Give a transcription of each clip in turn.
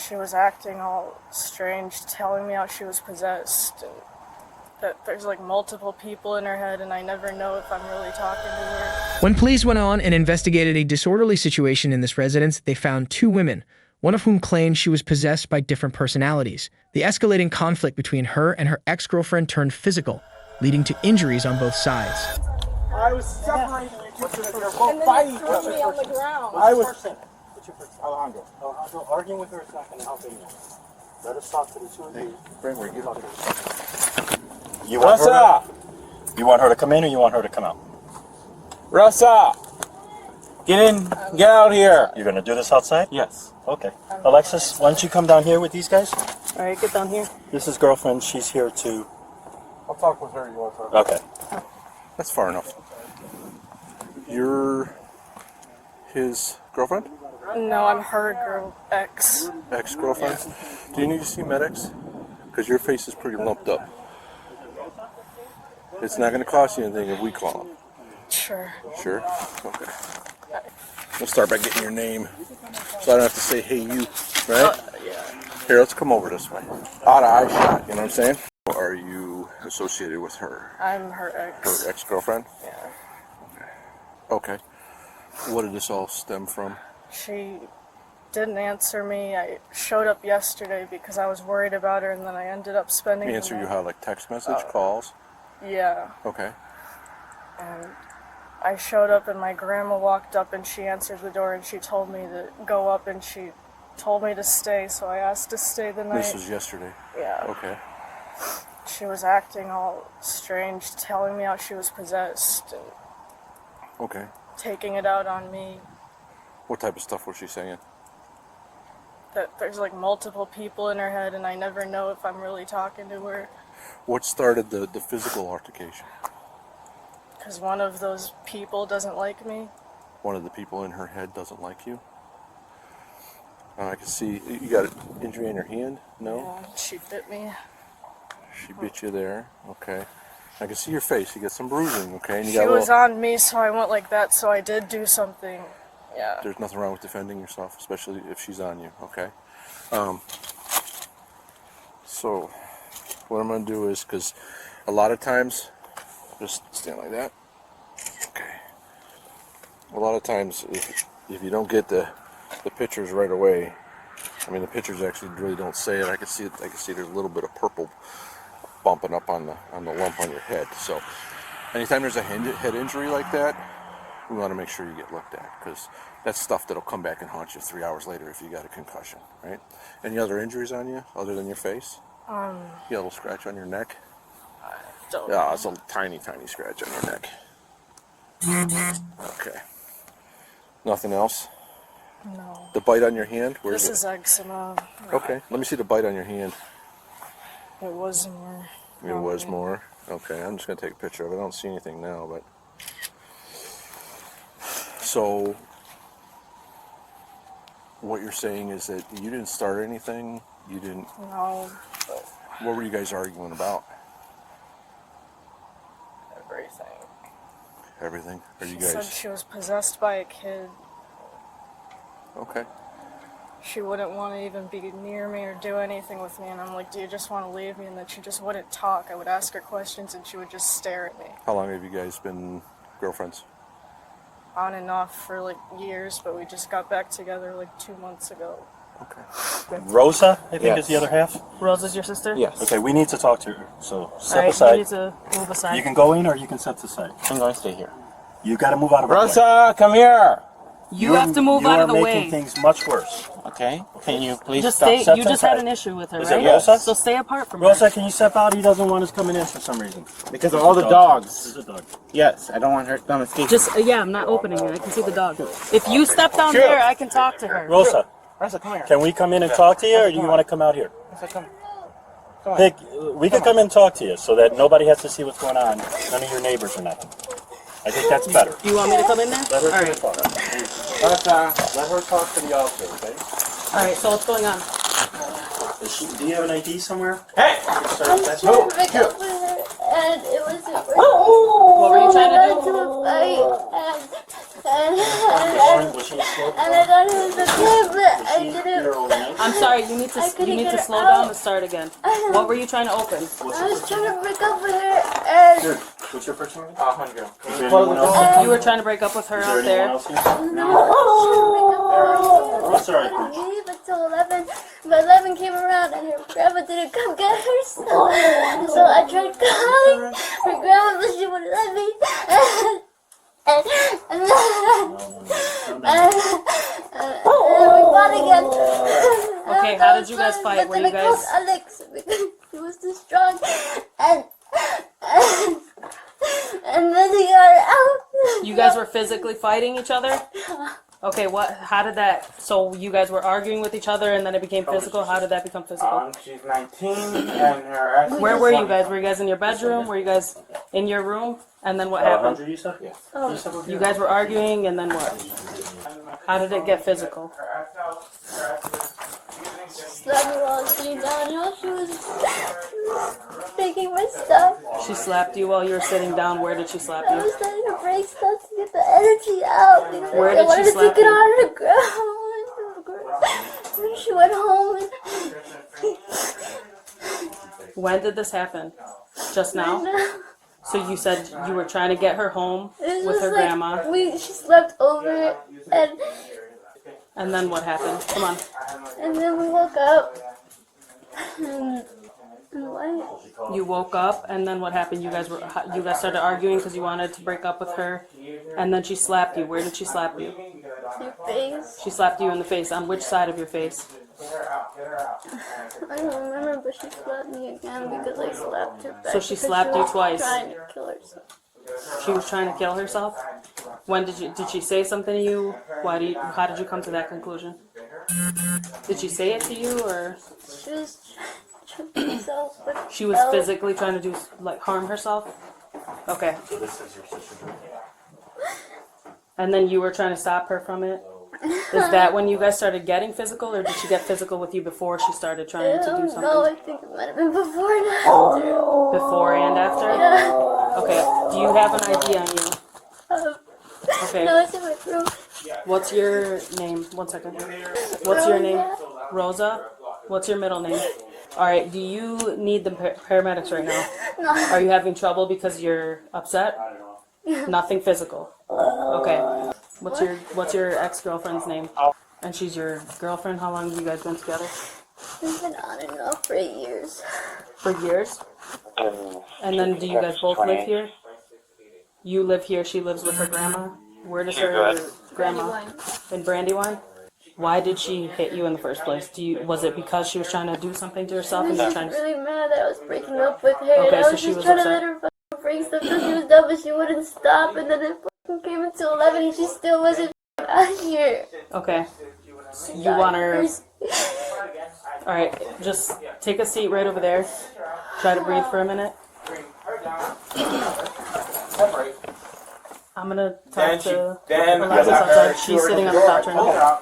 she was acting all strange, telling me how she was possessed, and that there's like multiple people in her head, and I never know if I'm really talking to her. When police went on and investigated a disorderly situation in this residence, they found 2 women, one of whom claimed she was possessed by different personalities. The escalating conflict between her and her ex-girlfriend turned physical, leading to injuries on both sides. I was separating you two. They're And both then fighting you each threw me on the other. ground. I was. What's your first? Alejandro. Alejandro, arguing with her is not going to help anyone. Let us talk to the two of you. Bring her. Talk to her. You want Rosa! You want her to come in or you want her to come out? Rosa! Get in. Get out here. You're going to do this outside? Yes. Okay. Alexis, why don't you come down here with these guys? All right, get down here. This is girlfriend. She's here to... I'll talk with her. You want to talk? Okay. That's far enough. You're his girlfriend? No, I'm her ex. Ex-girlfriend? Do you need to see medics? Because your face is pretty lumped up. It's not going to cost you anything if we call them. Sure. Sure? Okay. We'll start by getting your name, so I don't have to say, hey, you, right? Yeah. Here, let's come over this way. Out of eye shot, you know what I'm saying? Are you associated with her? I'm her ex. Her ex-girlfriend? Yeah. Okay. What did this all stem from? She didn't answer me. I showed up yesterday because I was worried about her, and then I ended up spending the Answer you night. how, like text message, calls? Yeah. Okay. And I showed up, and my grandma walked up, and she answered the door, and she told me to go up, and she told me to stay, so I asked to stay the night. This was yesterday? Yeah. Okay. She was acting all strange, telling me how she was possessed, and Okay. taking it out on me. What type of stuff was she saying? That there's like multiple people in her head, and I never know if I'm really talking to her. What started the physical altercation? Because one of those people doesn't like me. One of the people in her head doesn't like you? I can see, you got an injury in your hand? No? Yeah, she bit me. She bit you there, okay. I can see your face, you got some bruising, okay? And you She got a was little, on me, so I went like that, so I did do something. Yeah. there's nothing wrong with defending yourself, especially if she's on you, okay? So, what I'm going to do is, because a lot of times, just stand like that. Okay. A lot of times, if you don't get the pictures right away, I mean the pictures actually really don't say it. I can see there's a little bit of purple bumping up on the lump on your head. So, anytime there's a head injury like that, we want to make sure you get looked at, because that's stuff that'll come back and haunt you 3 hours later if you got a concussion, right? Any other injuries on you other than your face? You got a little scratch on your neck? Don't Yeah, it's a tiny, tiny scratch on your neck. Okay. Nothing else? No. The bite on your hand? Where This is is eczema. it? Okay, let me see the bite on your hand. It was more. It was more? Okay, I'm just going to take a picture of it. I don't see anything now, but... So, what you're saying is that you didn't start anything? You didn't... No, but What were you guys arguing about? everything. Everything? Are you She said guys... she was possessed by a kid. Okay. She wouldn't want to even be near me or do anything with me, and I'm like, do you just want to leave me? And then she just wouldn't talk. I would ask her questions, and she would just stare at me. How long have you guys been girlfriends? On and off for like years, but we just got back together like 2 months ago. Okay. Rosa, I think, is the other half. Rosa's your sister? Yes. Okay, we need to talk to her. So step Alright, aside. you need to move aside. You can go in or you can step aside. I'm going to stay here. You got to move out of her way. Rosa, come here. You have to move out of the You are way. making things much worse. Okay. Can you please Just stop? stay. Step You just had inside. an issue with her, Is it right? Rosa? So stay apart from Rosa, her. can you step out? He doesn't want us coming in for some reason. Because of all the dogs. There's a dog. Yes, I don't want her to escape. Just yeah, I'm not opening it. I can see the dog. If you step down there, I can talk to her. Rosa, Rosa, come here. can we come in and talk to you, or do you want to come out here? Rosa, come. Come on. Pick. We can come in and talk to you so that nobody has to see what's going on. None of your neighbors or nothing. I think that's better. You want me to come in there? Let her All right. talk. Rosa. Let her talk to the officer, okay? All right. So what's going on? Do you have an ID somewhere? Hey! I'm That's trying to pick up with her, and it wasn't working. What were you trying to I do? got into a fight, Was she asleep? And I thought it was okay, but I didn't. Here overnight? I'm sorry. You need to slow down and start again. What were you trying to open? I was trying to break up with her, and Here. What's your first name? Alejandro. Is there anyone else? You were trying to break up with her Is out there there. anyone else here? I What's all right? didn't leave until 11, but 11 came around and her grandma didn't come get her, so I tried calling her grandma, but she wouldn't let me. And we fought again. Okay, how did you guys fight? Were But you then I called guys? Alex because he was too strong, and then he got her out. You guys were physically fighting each other? Okay, how did that, so you guys were arguing with each other and then it became physical? How did that become physical? She's 19 and her ex. Where were you guys? Were you guys in your bedroom? Were you guys in your room? And then what happened? Alejandro, you said? Yes. You guys were arguing and then what? How did it get physical? Slapped me while I was sitting down, and while she was taking my stuff. She slapped you while you were sitting down. Where did she slap I you? was trying to break stuff to get the energy out because Where I did she wanted to slap take it you? on the ground. When she went home, When did this happen? Just now? So you said you were trying to get her home it was with her just like grandma. she slept over, And then what happened? Come on. and then we woke up. And what? You woke up and then what happened? You guys started arguing because you wanted to break up with her. And then she slapped you. Where did she slap you? Your face. She slapped you in the face. On which side of your face? I don't remember, but she slapped me again because I slapped her back. So she because slapped you was twice. Trying to kill herself. She was trying to kill herself? When did she say something to you? How did you come to that conclusion? Did she say it to you or She was trying to kill herself. But she was physically trying to harm herself? Okay. So this is your sister. And then you were trying to stop her from it? Is that when you guys started getting physical, or did she get physical with you before she started trying to do something? No, I think it might have been before and after. Before and after? Yeah. Okay. Do you have an ID on you? Okay. No, it's in my room. What's your name? 1 second. What's your name? Rosa? What's your middle name? Alright, do you need the paramedics right now? No. Are you having trouble because you're upset? Nothing physical. Okay. What's your ex-girlfriend's name? And she's your girlfriend? How long have you guys been together? We've been on and off for years. For years? And then do you guys both live here? You live here, she lives with her grandma? Where does her grandma? In Brandywine? Why did she hit you in the first place? Was it because she was trying to do something to herself and She you're was trying to... really mad that I was breaking up with her. Okay, and I so was she just was trying upset. to let her fucking break stuff because she was dumb, but she wouldn't stop. And then it fucking came into 11 and she still wasn't out here. Okay. You want her... Alright, just take a seat right over there. Try to breathe for a minute. I'm gonna talk to Alexis outside. She's sitting on the couch right now.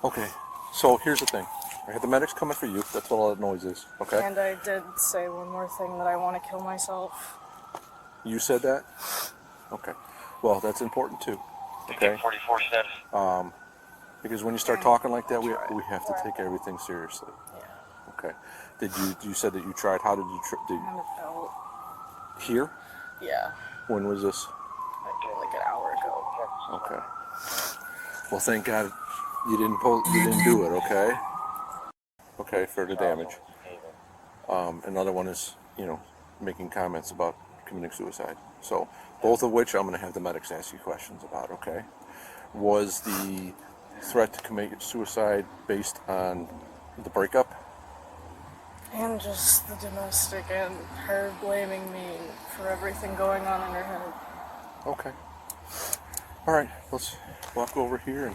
Okay, so here's the thing. I had the medics coming for you. That's what all that noise is, okay? And I did say one more thing, that I want to kill myself. You said that? Okay. Well, that's important too, okay? 44 status. Because when you start talking like that, we have to take everything seriously. Yeah. Okay. You said that you tried. How did you Kind of felt. here? Yeah. When was this? Like an hour ago. Okay. Well, thank God you didn't do it, okay? Okay, for the damage. Another one is, making comments about committing suicide. So, both of which I'm going to have the medics ask you questions about, okay? Was the threat to commit suicide based on the breakup? And just the domestic and her blaming me for everything going on in her head. Okay. All right, let's walk over here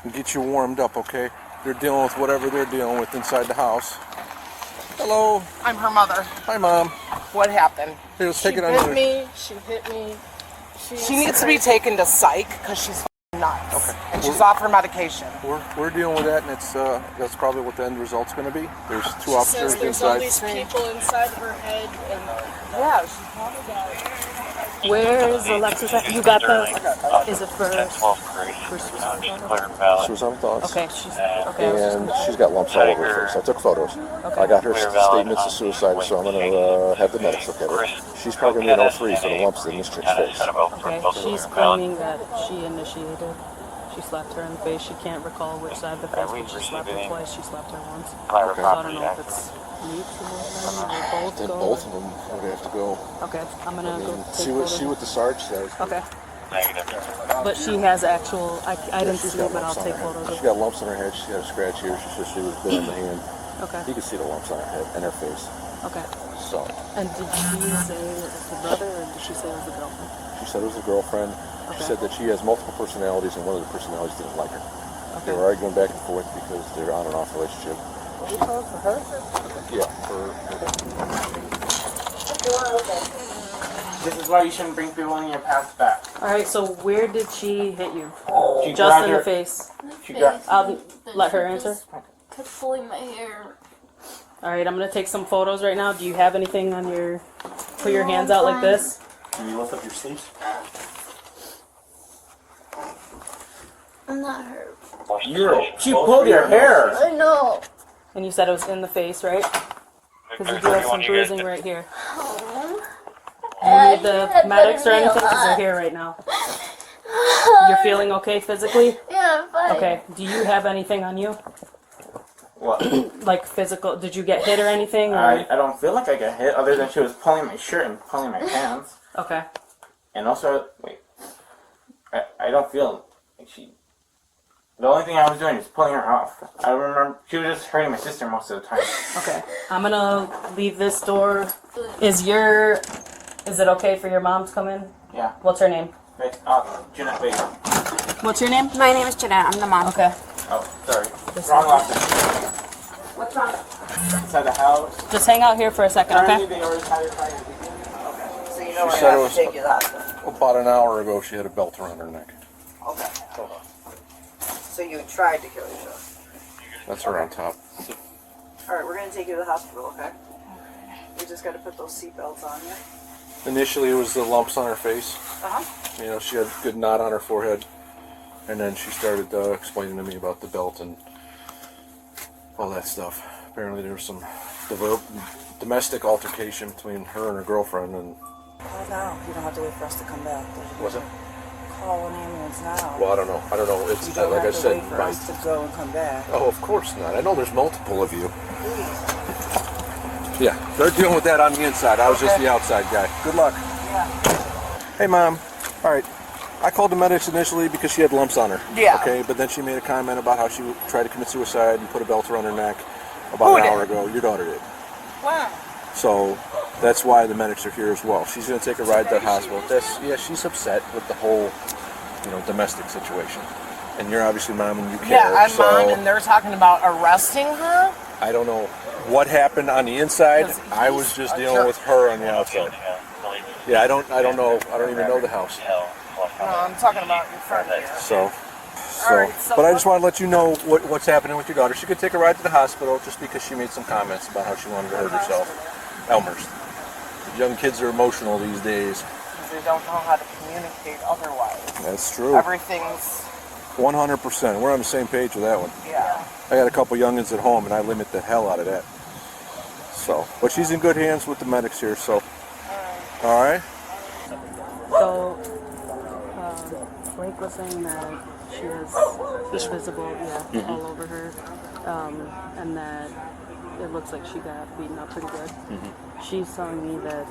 and get you warmed up, okay? They're dealing with whatever they're dealing with inside the house. Hello. I'm her mother. Hi, Mom. What happened? Here, let's She take it on bit your... me, she hit me. She needs to be taken to psych because she's nuts. Okay. And she's off her medication. We're dealing with that, and that's probably what the end result's going to be. There's two She officers says there's all inside. these people inside of her head, and Yeah, she's probably got Where is Alexis at? You got the... Is it for suicidal thoughts. Okay, okay. And she's got lumps all over her face. I took photos. Okay. I got her statements of suicide, so I'm going to have the medics look at her. She's probably going to be an 03 for the lumps in this chick's face. Okay, she's claiming that she initiated. She slapped her in the face. She can't recall which side of the face, but she slapped her twice. She slapped her once. Okay. So I don't know if it's mutual or both Then go. both of them would have to go. Okay, I'm gonna go take See what the Sarge says. Okay. But she has actual. I didn't see it, but I'll take photos. She's got lumps on her head. She's got a scratch here. She said she was bit in the hand. Okay. You can see the lumps on her head and her face. Okay. So. And did she say it was the brother, or did she say it was the girlfriend? She said it was a girlfriend. Okay. She said that she has multiple personalities, and one of the personalities didn't like her. Okay. They were arguing back and forth because they're on and off relationship. You told for her? Yeah, for This is why you shouldn't bring people in your past back. All right. So where did she hit you? She Just grabbed in the her- face. She got. I'll let her answer. Kept pulling my hair. All right. I'm gonna take some photos right now. Do you have anything on your? Put your hands out like this. Can you lift up your sleeves? I'm not hurt. She pulled your hair. I know. And you said it was in the face, right? Because you do have some bruising right here. Do you need the medics or anything? Because they're here right now. You're feeling okay physically? Yeah, I'm fine. Okay. Do you have anything on you? What? Like physical? Did you get hit or anything? Or? I don't feel like I got hit, other than she was pulling my shirt and pulling my pants. Okay. And also, wait. I don't feel like she. The only thing I was doing is pulling her off. I remember she was just hurting my sister most of the time. Okay. I'm gonna leave this door. Is it okay for your mom to come in? Yeah. What's her name? Wait, Jeanette, wait. What's your name? My name is Jeanette. I'm the mom. Okay. Oh, sorry. Wrong locker. What's wrong? Inside the house. Just hang out here for a second, Apparently okay? they already had her fired. So you She know said it I was have to take you to the hospital. about an hour ago. She had a belt around her neck. Okay, hold on. So you tried to kill yourself. That's her on top. Alright, we're gonna take you to the hospital, okay? We just gotta put those seatbelts on you. Initially, it was the lumps on her face. Uh-huh. You know, she had a good knot on her forehead. And then she started explaining to me about the belt and all that stuff. Apparently there was some domestic altercation between her and her girlfriend. And Call now. You don't have to wait for us to come back. was it? Call an ambulance now. Well, I don't know. It's You don't like I have to said. wait for us to go and come back. Oh, of course not. I know there's multiple of you. Yeah, they're dealing with that on the inside. I was just the outside guy. Good luck. Yeah. Hey, Mom. All right. I called the medics initially because she had lumps on her. Yeah. Okay, but then she made a comment about how she tried to commit suicide and put a belt around her neck about an hour ago. Your daughter did. Wow. So that's why the medics are here as well. She's going to take a ride to the hospital. She's upset with the whole, domestic situation. And you're obviously mom and you care. Yeah, I'm so mom, and they're talking about arresting her. I don't know what happened on the inside. Because I was just dealing with her on the outside. Yeah, I don't know. I don't even know the house. No, I'm talking about in front of you. So Alright, so but I just want to let you know what's happening with your daughter. She could take a ride to the hospital just because she made some comments about how she wanted to hurt herself. Elmhurst. Young kids are emotional these days. They don't know how to communicate otherwise. That's true. Everything's 100%. We're on the same page with that one. yeah. I got a couple youngins at home, and I limit the hell out of that. So, but she's in good hands with the medics here. So, all right. So, Blake was saying that she was visible, all over her, and that it looks like she got beaten up pretty good. She's telling me that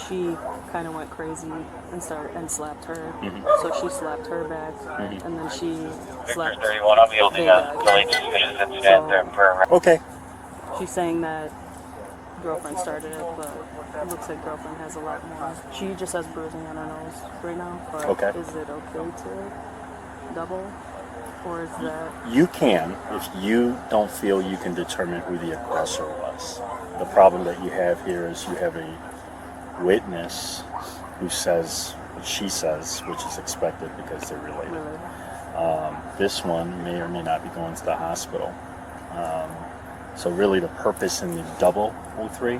she kind of went crazy and slapped her. So she slapped her back, and then she slapped Okay. She's saying that girlfriend started it, but it looks like girlfriend has a lot more. She just has bruising on her nose right now, but Okay. is it okay to double? Or is that... You can, if you don't feel you can determine who the aggressor was. The problem that you have here is you have a witness who says what she says, which is expected because they're related. Really? This one may or may not be going to the hospital. So really the purpose in the double 03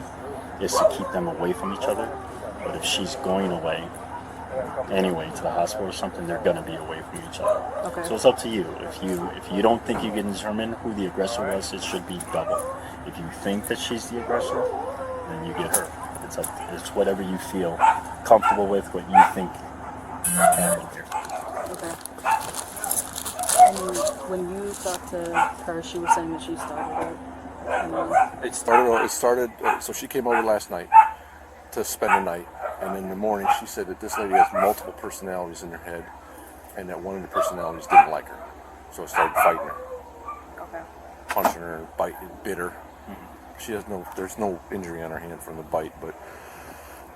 is to keep them away from each other. But if she's going away, anyway to the hospital or something, they're gonna be away from each other. Okay. So it's up to you. If you don't think you can determine who the aggressor was, it should be double. If you think that she's the aggressor, then you get her. It's whatever you feel comfortable with, what you think happened here. Okay. And when you talked to her, she was saying that she started it. It started. So she came over last night to spend the night, and in the morning she said that this lady has multiple personalities in her head, and that one of the personalities didn't like her, so it started fighting her, Okay. punching her, biting, bit her. She has there's no injury on her hand from the bite,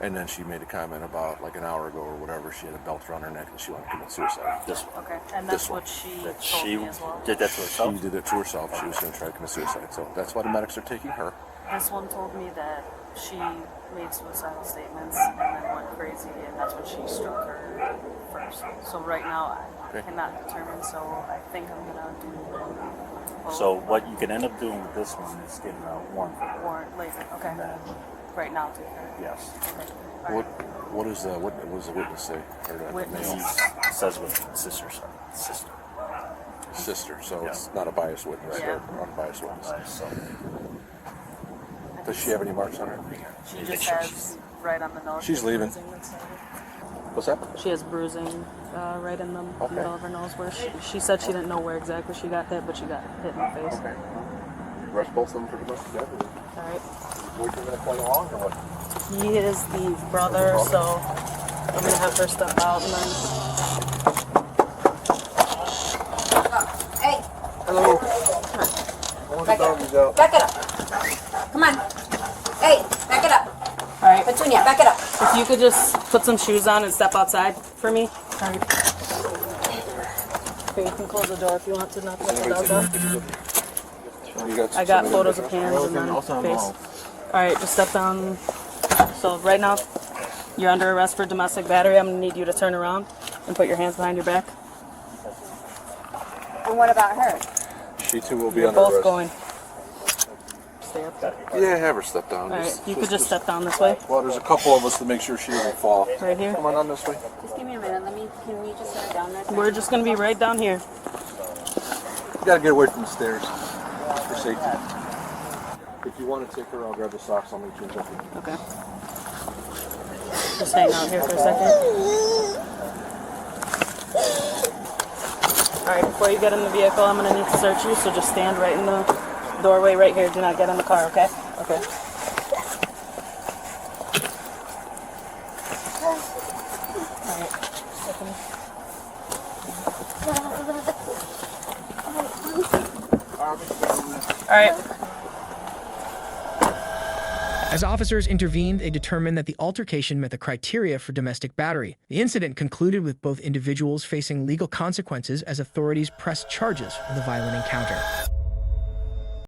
and then she made a comment about like an hour ago or whatever, she had a belt around her neck and she wanted to commit suicide. This one. Okay. And that's This one. what she That told she me as well. did that to herself. She did it to herself. She was going to try to commit suicide, so that's why the medics are taking her. This one told me that she made suicidal statements and then went crazy, and that's when she struck her first. So right now I cannot determine, so I think I'm gonna do both. So what you can end up doing with this one is getting a warrant for her. Warrant later. Okay. And then, Right now too. yes. Okay. All right. What does the witness say? Or the Witness. male? He says what sister said. Sister. Sister, so Yeah. it's not a biased witness, Yeah. or unbiased witness. So Does she have any marks on her? She Make just sure has right on the nose. She's leaving. bruising that's there. What's that? She has bruising right in the Okay. middle of her nose where she said she didn't know where exactly she got hit, but she got hit in the face. Okay. Arrest both of them for domestic battery. All right. Boyfriend gonna play along or what? He is the brother, so I'm gonna have her step out and then. Hey, Hello. back it up. Back it up. Come on. Hey, back it up. All right. Petunia, back it up. If you could just put some shoes on and step outside for me. All right. Okay, you can close the door if you want to knock the dog down. I got photos of hands and then face. All right, just step down. So right now, you're under arrest for domestic battery. I'm gonna need you to turn around and put your hands behind your back. And what about her? She too will be You're under both arrest. going. Stay up. Yeah, have her step down. All right, you could just step down this way, Well, there's a couple of us to make sure she doesn't fall. right here. Come on this way. Just give me a minute. Can we just sit her down there? We're just gonna be right down here. You gotta get away from the stairs for safety. If you want to take her, I'll grab the socks. I'll make you jump in. Okay. Just hang out here for a second. Alright, before you get in the vehicle, I'm going to need to search you, so just stand right in the doorway right here. Do not get in the car, okay? Okay. Alright. Alright. As officers intervened, they determined that the altercation met the criteria for domestic battery. The incident concluded with both individuals facing legal consequences as authorities pressed charges for the violent encounter.